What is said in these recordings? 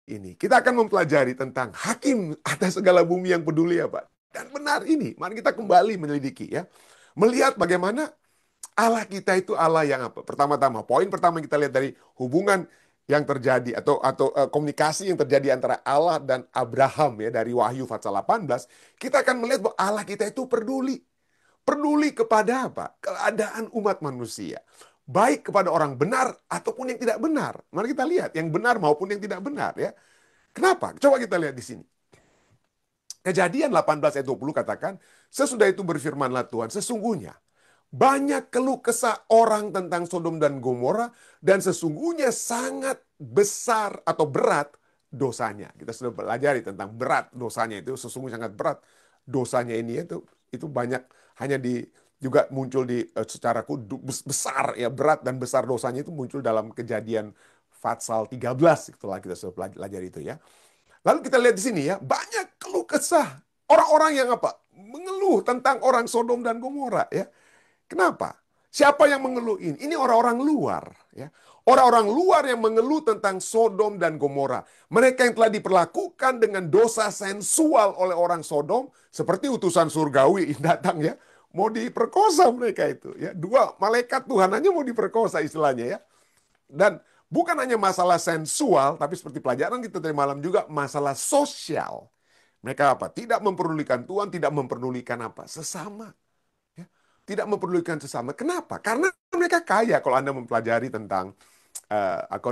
ini. Kita akan mempelajari tentang hakim atas segala bumi yang peduli ya Pak. Dan benar ini, mari kita kembali menyelidiki ya. Melihat bagaimana Allah kita itu Allah yang apa? Pertama-tama, poin pertama kita lihat dari hubungan yang terjadi atau komunikasi yang terjadi antara Allah dan Abraham ya dari Wahyu pasal 18, kita akan melihat bahwa Allah kita itu peduli. Peduli kepada apa? Keadaan umat manusia. Baik kepada orang benar ataupun yang tidak benar. Mari kita lihat yang benar maupun yang tidak benar ya. Kenapa? Coba kita lihat di sini. Kejadian 18 ayat 20 katakan, sesudah itu berfirmanlah Tuhan, sesungguhnya banyak keluh kesah orang tentang Sodom dan Gomora, dan sesungguhnya sangat besar atau berat dosanya. Kita sudah pelajari tentang berat dosanya itu, sesungguhnya sangat berat dosanya ini itu banyak hanya juga muncul secara besar ya, berat dan besar dosanya itu muncul dalam Kejadian Fatsal 13, itulah kita sudah pelajari itu ya. Lalu kita lihat di sini ya, banyak keluh kesah orang-orang yang apa? Mengeluh tentang orang Sodom dan Gomora ya. Kenapa? Siapa yang mengeluh ini? Ini orang-orang luar ya. Orang-orang luar yang mengeluh tentang Sodom dan Gomora. Mereka yang telah diperlakukan dengan dosa sensual oleh orang Sodom, seperti utusan surgawi yang datang ya, mau diperkosa mereka itu ya. Dua malaikat Tuhan aja mau diperkosa istilahnya ya. Dan bukan hanya masalah sensual, tapi seperti pelajaran kita tadi malam juga masalah sosial. Mereka apa? Tidak memperdulikan Tuhan, tidak memperdulikan apa? Sesama. Ya. Tidak memperdulikan sesama. Kenapa? Karena mereka kaya. Kalau Anda mempelajari tentang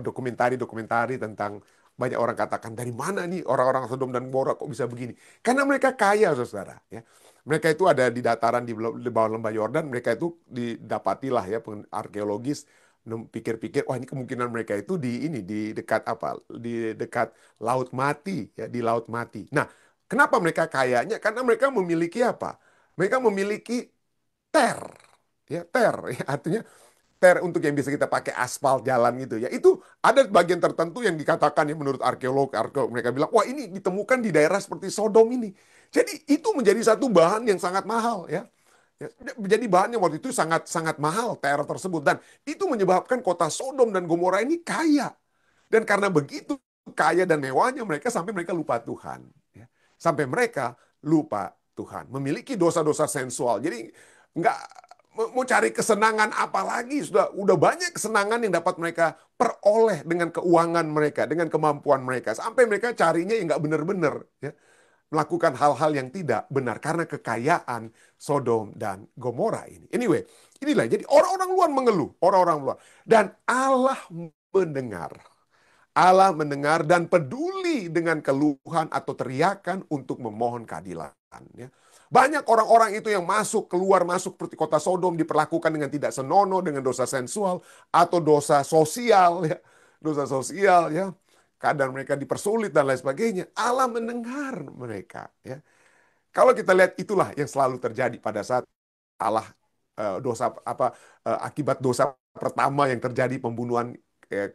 dokumentari tentang banyak orang katakan dari mana nih orang-orang Sodom dan Gomora kok bisa begini? Karena mereka kaya, saudara. Ya. Mereka itu ada di dataran di bawah lembah Yordan. Mereka itu didapatilah ya arkeologis pikir-pikir, wah ini kemungkinan mereka itu di dekat apa? Di dekat Laut Mati ya, di Laut Mati. Nah, kenapa mereka kayanya? Karena mereka memiliki apa? Mereka memiliki ter, ya ter, ya, artinya ter untuk yang bisa kita pakai aspal jalan gitu ya. Itu ada bagian tertentu yang dikatakan ya menurut arkeolog mereka bilang, wah ini ditemukan di daerah seperti Sodom ini. Jadi itu menjadi satu bahan yang sangat mahal ya. Ya, jadi bahannya waktu itu sangat sangat mahal ter tersebut dan itu menyebabkan kota Sodom dan Gomora ini kaya. Dan karena begitu kaya dan mewahnya mereka sampai mereka lupa Tuhan. Ya. Sampai mereka lupa Tuhan. Memiliki dosa-dosa sensual. Jadi nggak mau cari kesenangan apa lagi. Sudah banyak kesenangan yang dapat mereka peroleh dengan keuangan mereka, dengan kemampuan mereka. Sampai mereka carinya yang nggak benar-benar. Ya. Melakukan hal-hal yang tidak benar karena kekayaan Sodom dan Gomora ini. Anyway, inilah jadi orang-orang luar mengeluh, orang-orang luar. Dan Allah mendengar. Allah mendengar dan peduli dengan keluhan atau teriakan untuk memohon keadilan. Ya. Banyak orang-orang itu yang keluar masuk seperti kota Sodom diperlakukan dengan tidak senonoh, dengan dosa sensual atau dosa sosial, ya. Dosa sosial, ya. Keadaan mereka dipersulit dan lain sebagainya. Allah mendengar mereka, ya. Kalau kita lihat itulah yang selalu terjadi pada saat Allah akibat dosa pertama yang terjadi pembunuhan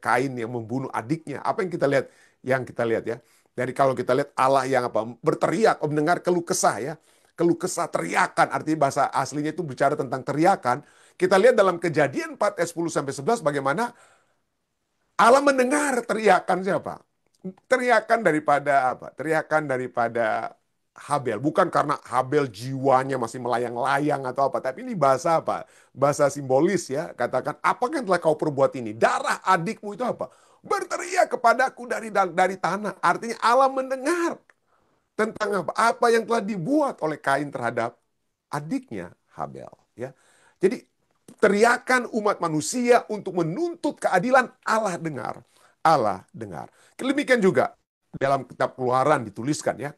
Kain yang membunuh adiknya. Apa yang kita lihat? Yang kita lihat ya. Dari kalau kita lihat Allah yang apa? Berteriak, mendengar keluh kesah ya. Keluh kesah, teriakan. Artinya bahasa aslinya itu bicara tentang teriakan. Kita lihat dalam Kejadian 4 ayat 10 sampai 11 bagaimana Allah mendengar teriakan siapa? Teriakan daripada apa? Teriakan daripada Habel. Bukan karena Habel jiwanya masih melayang-layang atau apa. Tapi ini bahasa apa? Bahasa simbolis ya. Katakan, apa yang telah kau perbuat ini? Darah adikmu itu apa? Berteriak kepadaku dari tanah. Artinya Allah mendengar tentang apa? Apa yang telah dibuat oleh Kain terhadap adiknya Habel. Ya. Jadi teriakan umat manusia untuk menuntut keadilan Allah dengar. Allah dengar. Demikian juga dalam kitab Keluaran dituliskan ya.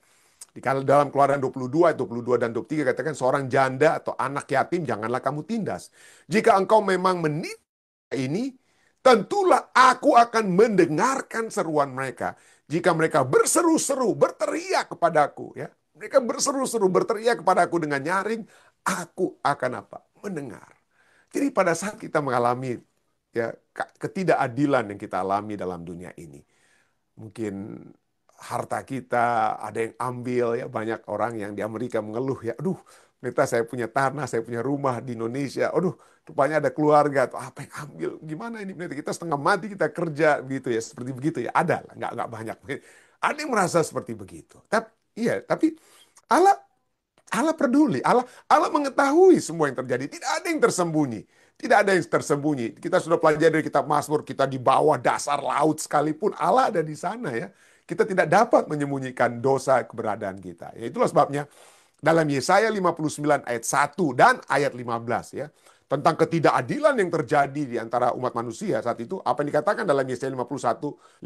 Di dalam Keluaran 22, 22 dan 23 katakan seorang janda atau anak yatim janganlah kamu tindas. Jika engkau memang menindas ini, tentulah aku akan mendengarkan seruan mereka. Jika mereka berseru-seru, berteriak kepadaku, ya, mereka berseru-seru, berteriak kepadaku dengan nyaring, aku akan apa? Mendengar. Jadi pada saat kita mengalami ya ketidakadilan yang kita alami dalam dunia ini, mungkin harta kita, ada yang ambil ya. Banyak orang yang di Amerika mengeluh ya, aduh, ternyata saya punya tanah, saya punya rumah di Indonesia. Aduh, rupanya ada keluarga atau apa yang ambil. Gimana ini? Ternyata kita setengah mati kita kerja begitu ya, seperti begitu ya. Ada lah, nggak banyak. Ada yang merasa seperti begitu. Tapi iya, tapi Allah Allah peduli. Allah mengetahui semua yang terjadi. Tidak ada yang tersembunyi. Tidak ada yang tersembunyi. Kita sudah pelajari dari kitab Mazmur, kita di bawah dasar laut sekalipun Allah ada di sana ya. Kita tidak dapat menyembunyikan dosa keberadaan kita. Ya, itulah sebabnya dalam Yesaya 59 ayat 1 dan ayat 15 ya. Tentang ketidakadilan yang terjadi di antara umat manusia saat itu. Apa yang dikatakan dalam Yesaya 59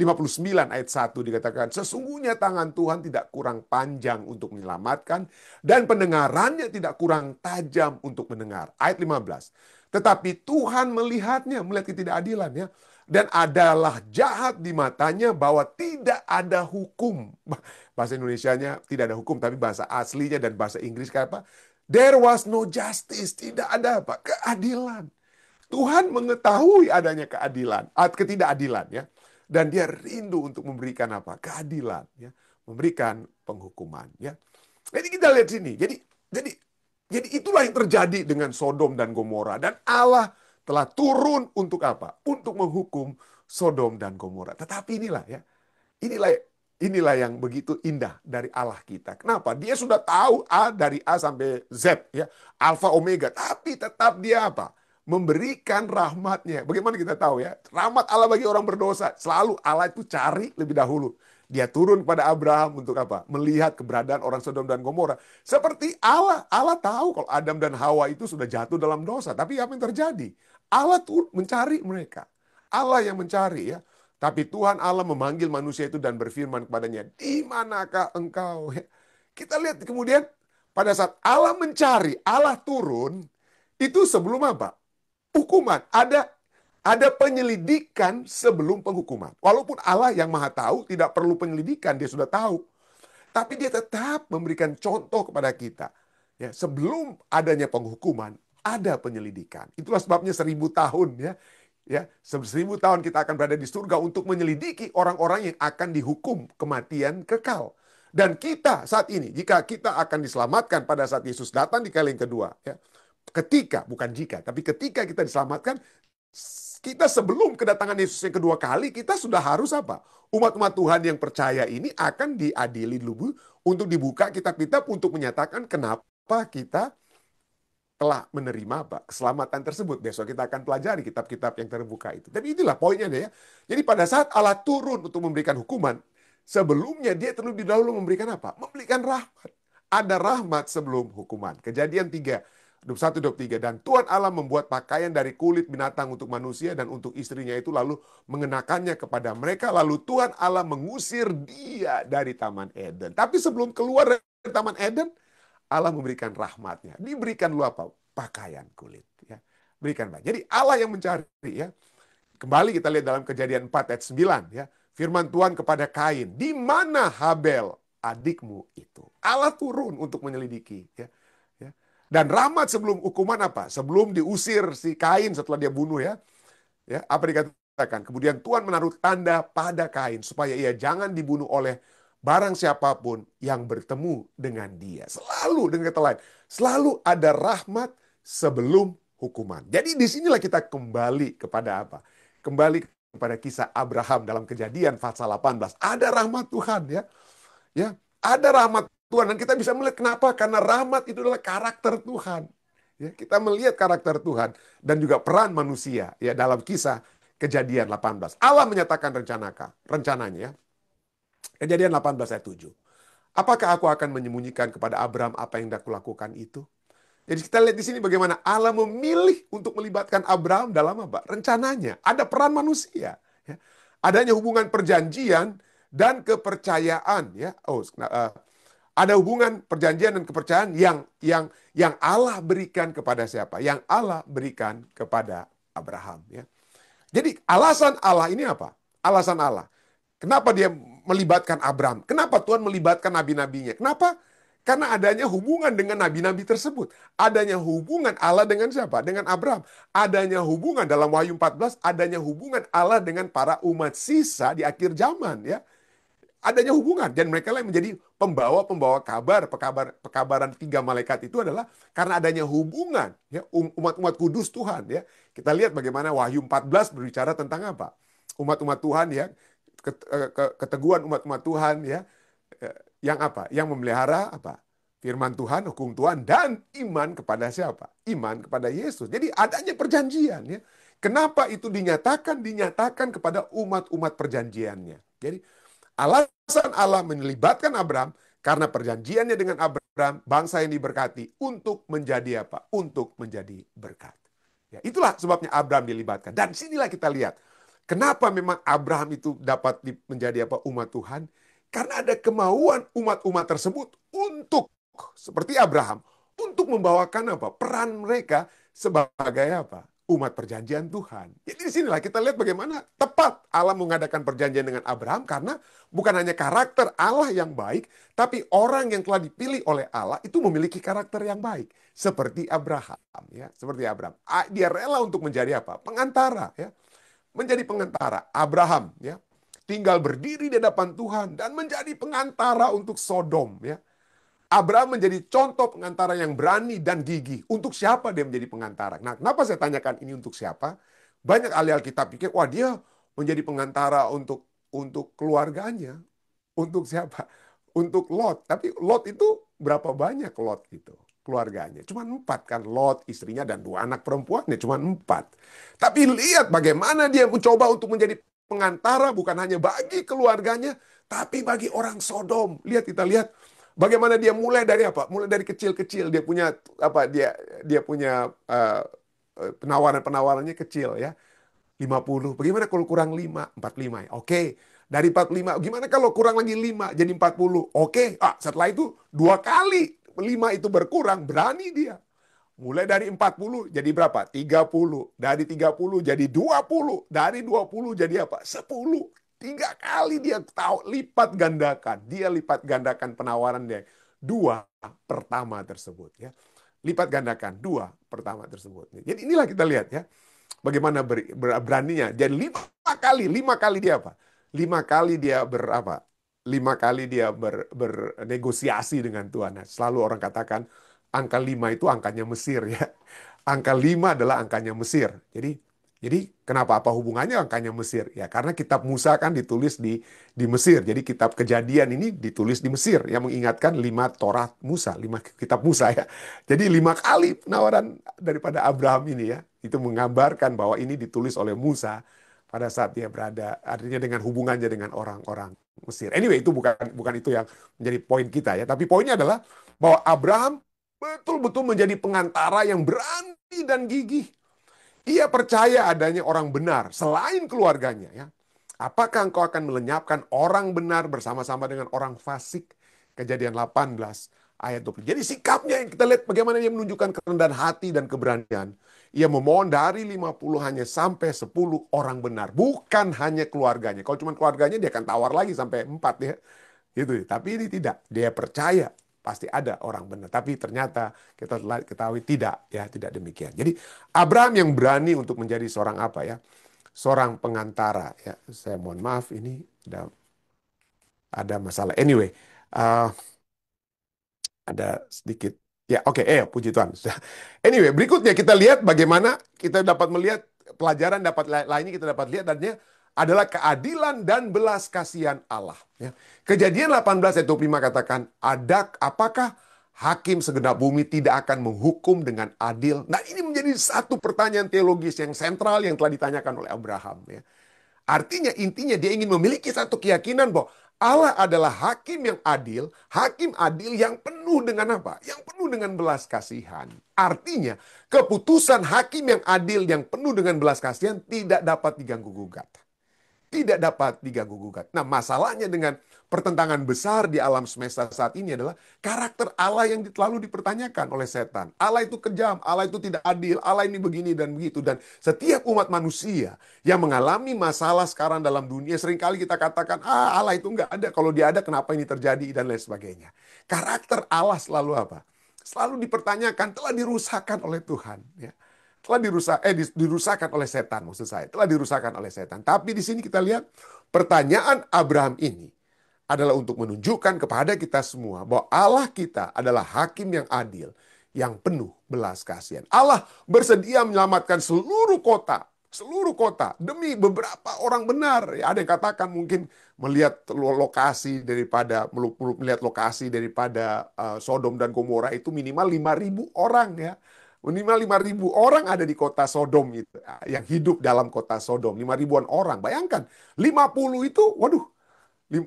ayat 1 dikatakan, sesungguhnya tangan Tuhan tidak kurang panjang untuk menyelamatkan, dan pendengarannya tidak kurang tajam untuk mendengar. Ayat 15. Tetapi Tuhan melihatnya, melihat ketidakadilannya, dan adalah jahat di matanya bahwa tidak ada hukum. Bahasa Indonesianya tidak ada hukum, tapi bahasa aslinya dan bahasa Inggris kayak apa? There was no justice. Tidak ada apa? Keadilan. Tuhan mengetahui adanya keadilan, ketidakadilan ya. Dan dia rindu untuk memberikan apa? Keadilan ya. Memberikan penghukuman ya. Jadi kita lihat sini. Jadi itulah yang terjadi dengan Sodom dan Gomora, dan Allah telah turun untuk apa? Untuk menghukum Sodom dan Gomora. Tetapi inilah ya. Inilah inilah yang begitu indah dari Allah kita. Kenapa? Dia sudah tahu A dari A sampai Z ya, Alfa Omega, tapi tetap dia apa? Memberikan rahmatnya. Bagaimana kita tahu ya? Rahmat Allah bagi orang berdosa. Selalu Allah itu cari lebih dahulu. Dia turun kepada Abraham untuk apa? Melihat keberadaan orang Sodom dan Gomora. Seperti Allah tahu kalau Adam dan Hawa itu sudah jatuh dalam dosa. Tapi apa yang terjadi? Allah tuh mencari mereka. Allah yang mencari ya. Tapi Tuhan Allah memanggil manusia itu dan berfirman kepadanya, di manakah engkau? Kita lihat kemudian pada saat Allah mencari, Allah turun, itu sebelum apa? Hukuman. Ada penyelidikan sebelum penghukuman. Walaupun Allah yang maha tahu, tidak perlu penyelidikan, dia sudah tahu. Tapi dia tetap memberikan contoh kepada kita. Ya, sebelum adanya penghukuman, ada penyelidikan. Itulah sebabnya 1000 tahun ya. Ya, 1000 tahun kita akan berada di surga untuk menyelidiki orang-orang yang akan dihukum kematian kekal. Dan kita saat ini, jika kita akan diselamatkan pada saat Yesus datang di kali yang kedua, ya, bukan jika, tapi ketika kita diselamatkan, kita sebelum kedatangan Yesus yang kedua kali, kita sudah harus apa? Umat-umat Tuhan yang percaya ini akan diadili dulu untuk dibuka kitab-kitab untuk menyatakan kenapa kita telah menerima apa? Keselamatan tersebut. Besok kita akan pelajari kitab-kitab yang terbuka itu. Tapi itulah poinnya deh ya. Jadi pada saat Allah turun untuk memberikan hukuman, sebelumnya dia terlebih dahulu memberikan apa? Memberikan rahmat. Ada rahmat sebelum hukuman. Kejadian 3, 21, 23. Dan Tuhan Allah membuat pakaian dari kulit binatang untuk manusia dan untuk istrinya itu, lalu mengenakannya kepada mereka. Lalu Tuhan Allah mengusir dia dari Taman Eden. Tapi sebelum keluar dari Taman Eden, Allah memberikan rahmatnya. Diberikan lu apa? Pakaian kulit. Ya. Berikan. Jadi Allah yang mencari. Ya. Kembali kita lihat dalam Kejadian 4 ayat 9. Ya. Firman Tuhan kepada Kain. Di mana Habel adikmu itu? Allah turun untuk menyelidiki. Ya. Ya. Dan rahmat sebelum hukuman apa? Sebelum diusir si Kain setelah dia bunuh ya. Ya. Apa dikatakan? Kemudian Tuhan menaruh tanda pada Kain supaya ia jangan dibunuh oleh barang siapapun yang bertemu dengan dia. Selalu dengan kata lain, selalu ada rahmat sebelum hukuman. Jadi disinilah kita kembali kepada apa? Kembali kepada kisah Abraham dalam Kejadian pasal 18. Ada rahmat Tuhan ya. Ya, ada rahmat Tuhan dan kita bisa melihat kenapa? Karena rahmat itu adalah karakter Tuhan. Ya, kita melihat karakter Tuhan dan juga peran manusia ya dalam kisah Kejadian 18. Allah menyatakan rencananya ya. Kejadian 18 ayat 7. Apakah aku akan menyembunyikan kepada Abraham apa yang aku lakukan itu? Jadi kita lihat di sini bagaimana Allah memilih untuk melibatkan Abraham dalam apa? Rencananya. Ada peran manusia. Ya. Adanya hubungan perjanjian dan kepercayaan. Ya. Ada hubungan perjanjian dan kepercayaan yang Allah berikan kepada siapa? Yang Allah berikan kepada Abraham. Ya. Jadi alasan Allah ini apa? Alasan Allah. Kenapa dia melibatkan Abraham? Kenapa Tuhan melibatkan nabi-nabinya? Kenapa? Karena adanya hubungan dengan nabi-nabi tersebut. Adanya hubungan Allah dengan siapa? Dengan Abraham. Adanya hubungan dalam Wahyu 14, adanya hubungan Allah dengan para umat sisa di akhir zaman. Ya. adanya hubungan. Dan mereka lah yang menjadi pembawa-pembawa pekabaran tiga malaikat itu adalah karena adanya hubungan, ya, umat-umat kudus Tuhan, ya. Kita lihat bagaimana Wahyu 14 berbicara tentang apa? Umat-umat Tuhan, ya, keteguhan umat-umat Tuhan, ya, yang apa? Yang memelihara apa? Firman Tuhan, hukum Tuhan, dan iman kepada siapa? Iman kepada Yesus. Jadi adanya perjanjian, ya. Kenapa itu dinyatakan? Dinyatakan kepada umat-umat perjanjiannya. Jadi alasan Allah melibatkan Abraham karena perjanjiannya dengan Abraham, bangsa yang diberkati, untuk menjadi apa? Untuk menjadi berkat. Ya, itulah sebabnya Abraham dilibatkan. Dan sinilah kita lihat kenapa memang Abraham itu dapat menjadi apa? Umat Tuhan. Karena ada kemauan umat-umat tersebut untuk seperti Abraham untuk membawakan apa? Peran mereka sebagai apa? Umat perjanjian Tuhan. Jadi disinilah kita lihat bagaimana tepat Allah mengadakan perjanjian dengan Abraham karena bukan hanya karakter Allah yang baik, tapi orang yang telah dipilih oleh Allah itu memiliki karakter yang baik. Seperti Abraham, ya, seperti Abraham. Dia rela untuk menjadi apa? Pengantara, ya. Menjadi pengantara. Abraham, ya, tinggal berdiri di hadapan Tuhan dan menjadi pengantara untuk Sodom, ya. Abraham menjadi contoh pengantara yang berani dan gigih. Untuk siapa dia menjadi pengantara? Nah, kenapa saya tanyakan ini untuk siapa? Banyak ahli Alkitab pikir, wah, dia menjadi pengantara untuk keluarganya. Untuk siapa? Untuk Lot. Tapi Lot itu berapa banyak Lot itu? Keluarganya. Cuma 4 kan. Lot, istrinya, dan 2 anak perempuannya. Cuma 4. Tapi lihat bagaimana dia mencoba untuk menjadi pengantara bukan hanya bagi keluarganya, tapi bagi orang Sodom. Kita lihat bagaimana dia mulai dari apa? Mulai dari kecil-kecil. Dia punya apa? Dia punya penawarannya kecil, ya. 50. Bagaimana kalau kurang 5? 45. Oke. Dari 45, gimana kalau kurang lagi 5 jadi 40? Oke. Setelah itu 2 kali 5 itu berkurang, berani dia. Mulai dari 40 jadi berapa? 30. Dari 30 jadi 20. Dari 20 jadi apa? 10. 3 kali dia tahu lipat gandakan. Dia lipat gandakan penawaran dia. 2 pertama tersebut, ya. Lipat gandakan 2 pertama tersebut. Jadi inilah kita lihat, ya. Bagaimana beraninya. Jadi 5 kali dia apa? 5 kali dia berapa? 5 kali dia bernegosiasi dengan Tuhan. Nah, selalu orang katakan angka 5 itu angkanya Mesir, ya. Angka 5 adalah angkanya Mesir. Jadi kenapa, apa hubungannya angkanya Mesir? Ya karena kitab Musa kan ditulis di Mesir. Jadi kitab Kejadian ini ditulis di Mesir yang mengingatkan 5 Taurat Musa, 5 kitab Musa, ya. Jadi 5 kali penawaran daripada Abraham ini, ya. Itu menggambarkan bahwa ini ditulis oleh Musa pada saat dia berada, artinya dengan hubungannya dengan orang-orang Mesir. Anyway, itu bukan itu yang menjadi poin kita, ya. Tapi poinnya adalah bahwa Abraham betul-betul menjadi pengantara yang berani dan gigih. Ia percaya adanya orang benar selain keluarganya, ya. Apakah engkau akan melenyapkan orang benar bersama-sama dengan orang fasik? Kejadian 18 ayat 20. Jadi sikapnya yang kita lihat bagaimana dia menunjukkan kerendahan hati dan keberanian. Ia memohon dari 50 hanya sampai 10 orang benar. Bukan hanya keluarganya. Kalau cuma keluarganya dia akan tawar lagi sampai 4, ya. Gitu. Tapi ini tidak. Dia percaya pasti ada orang benar. Tapi ternyata kita ketahui tidak, ya, tidak demikian. Jadi Abraham yang berani untuk menjadi seorang apa, ya? Seorang pengantara, ya. Saya mohon maaf ini ada masalah. Anyway, ada sedikit. Ya, oke, puji Tuhan. Anyway, berikutnya kita lihat bagaimana kita dapat melihat pelajaran lainnya kita dapat lihat adanya adalah keadilan dan belas kasihan Allah, ya. Kejadian 18 ayat 25 katakan, apakah hakim segenap bumi tidak akan menghukum dengan adil? Nah, ini menjadi satu pertanyaan teologis yang sentral yang telah ditanyakan oleh Abraham, ya. Artinya, intinya dia ingin memiliki satu keyakinan bahwa Allah adalah hakim adil yang penuh dengan apa? Yang penuh dengan belas kasihan. Artinya, keputusan hakim yang adil yang penuh dengan belas kasihan tidak dapat diganggu gugat. Tidak dapat diganggu gugat. Nah, masalahnya dengan pertentangan besar di alam semesta saat ini adalah karakter Allah yang selalu dipertanyakan oleh setan. Allah itu kejam, Allah itu tidak adil, Allah ini begini dan begitu. Dan setiap umat manusia yang mengalami masalah sekarang dalam dunia, seringkali kita katakan, Allah itu nggak ada. Kalau dia ada, kenapa ini terjadi? Dan lain sebagainya. Karakter Allah selalu apa? Selalu dipertanyakan, telah dirusakkan oleh Tuhan, ya. Telah dirusakkan oleh setan, maksud saya. Telah dirusakkan oleh setan. Tapi di sini kita lihat pertanyaan Abraham ini adalah untuk menunjukkan kepada kita semua bahwa Allah kita adalah hakim yang adil, yang penuh belas kasihan. Allah bersedia menyelamatkan seluruh kota demi beberapa orang benar. Ya, ada yang katakan mungkin melihat lokasi daripada melihat lokasi daripada Sodom dan Gomora itu minimal 5.000 orang ya. Minimal 5.000 orang ada di kota Sodom itu, yang hidup dalam kota Sodom. 5.000-an orang. Bayangkan, 50 itu, waduh,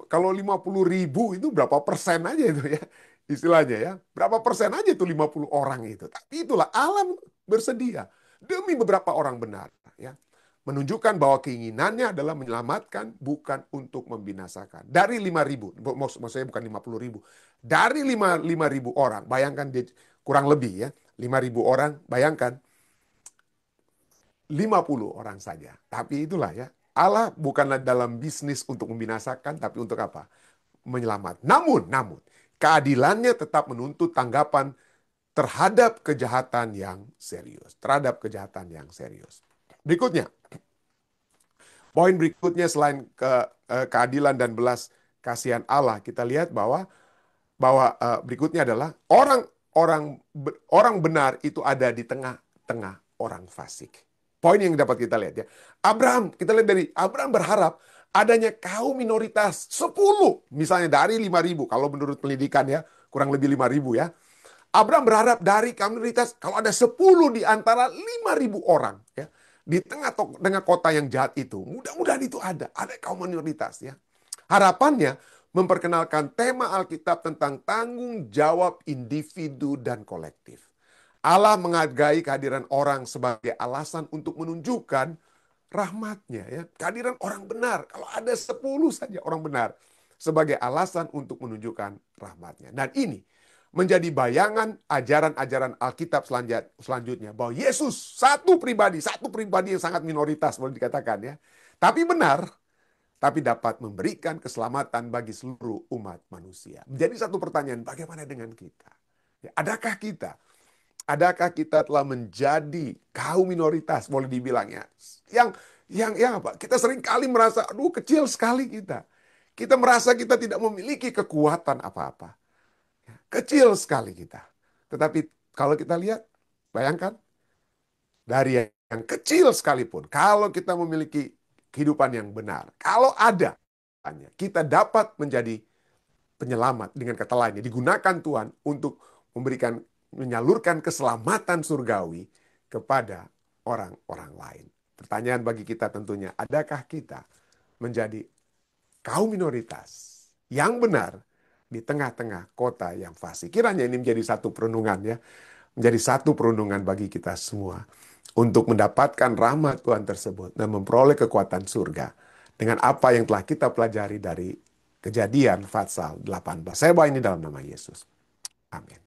kalau 50.000 itu berapa persen aja itu ya. Istilahnya ya. Berapa persen aja itu 50 orang itu. Tapi itulah alam bersedia demi beberapa orang benar. Ya. Menunjukkan bahwa keinginannya adalah menyelamatkan, bukan untuk membinasakan. Dari 5.000, maksudnya bukan 50.000. Dari 5.000 orang, bayangkan kurang lebih ya. 5.000 orang, bayangkan 50 orang saja. Tapi itulah ya, Allah bukanlah dalam bisnis untuk membinasakan, tapi untuk apa? Menyelamat. Namun, keadilannya tetap menuntut tanggapan terhadap kejahatan yang serius. Terhadap kejahatan yang serius. Berikutnya, poin berikutnya selain keadilan dan belas kasihan Allah, kita lihat bahwa berikutnya adalah orang benar itu ada di tengah-tengah orang fasik. Poin yang dapat kita lihat ya. Kita lihat dari Abraham berharap adanya kaum minoritas 10, misalnya dari 5.000, kalau menurut pendidikan ya, kurang lebih 5.000 ya. Abraham berharap dari kaum minoritas, kalau ada 10 di antara 5.000 orang ya, di tengah kota yang jahat itu, mudah-mudahan itu ada kaum minoritas ya. Harapannya memperkenalkan tema Alkitab tentang tanggung jawab individu dan kolektif. Allah menghargai kehadiran orang sebagai alasan untuk menunjukkan rahmatnya. Ya. Kehadiran orang benar. Kalau ada 10 saja orang benar. Sebagai alasan untuk menunjukkan rahmatnya. Dan ini menjadi bayangan ajaran-ajaran Alkitab selanjutnya. Bahwa Yesus satu pribadi yang sangat minoritas boleh dikatakan ya. Tapi benar. Tapi dapat memberikan keselamatan bagi seluruh umat manusia. Jadi satu pertanyaan, bagaimana dengan kita? Ya, Adakah kita telah menjadi kaum minoritas, boleh dibilang ya, yang apa? Kita sering kali merasa, aduh kecil sekali kita. Kita merasa kita tidak memiliki kekuatan apa-apa. Kecil sekali kita. Tetapi kalau kita lihat, bayangkan, dari yang kecil sekalipun, kalau kita memiliki kehidupan yang benar, kalau ada, kita dapat menjadi penyelamat dengan kata lainnya, digunakan Tuhan untuk menyalurkan keselamatan surgawi kepada orang-orang lain. Pertanyaan bagi kita tentunya, adakah kita menjadi kaum minoritas yang benar di tengah-tengah kota yang fasik? Kiranya ini menjadi satu perenungan ya, menjadi satu perenungan bagi kita semua untuk mendapatkan rahmat Tuhan tersebut dan memperoleh kekuatan surga dengan apa yang telah kita pelajari dari Kejadian pasal 18. Saya bawa ini dalam nama Yesus. Amin.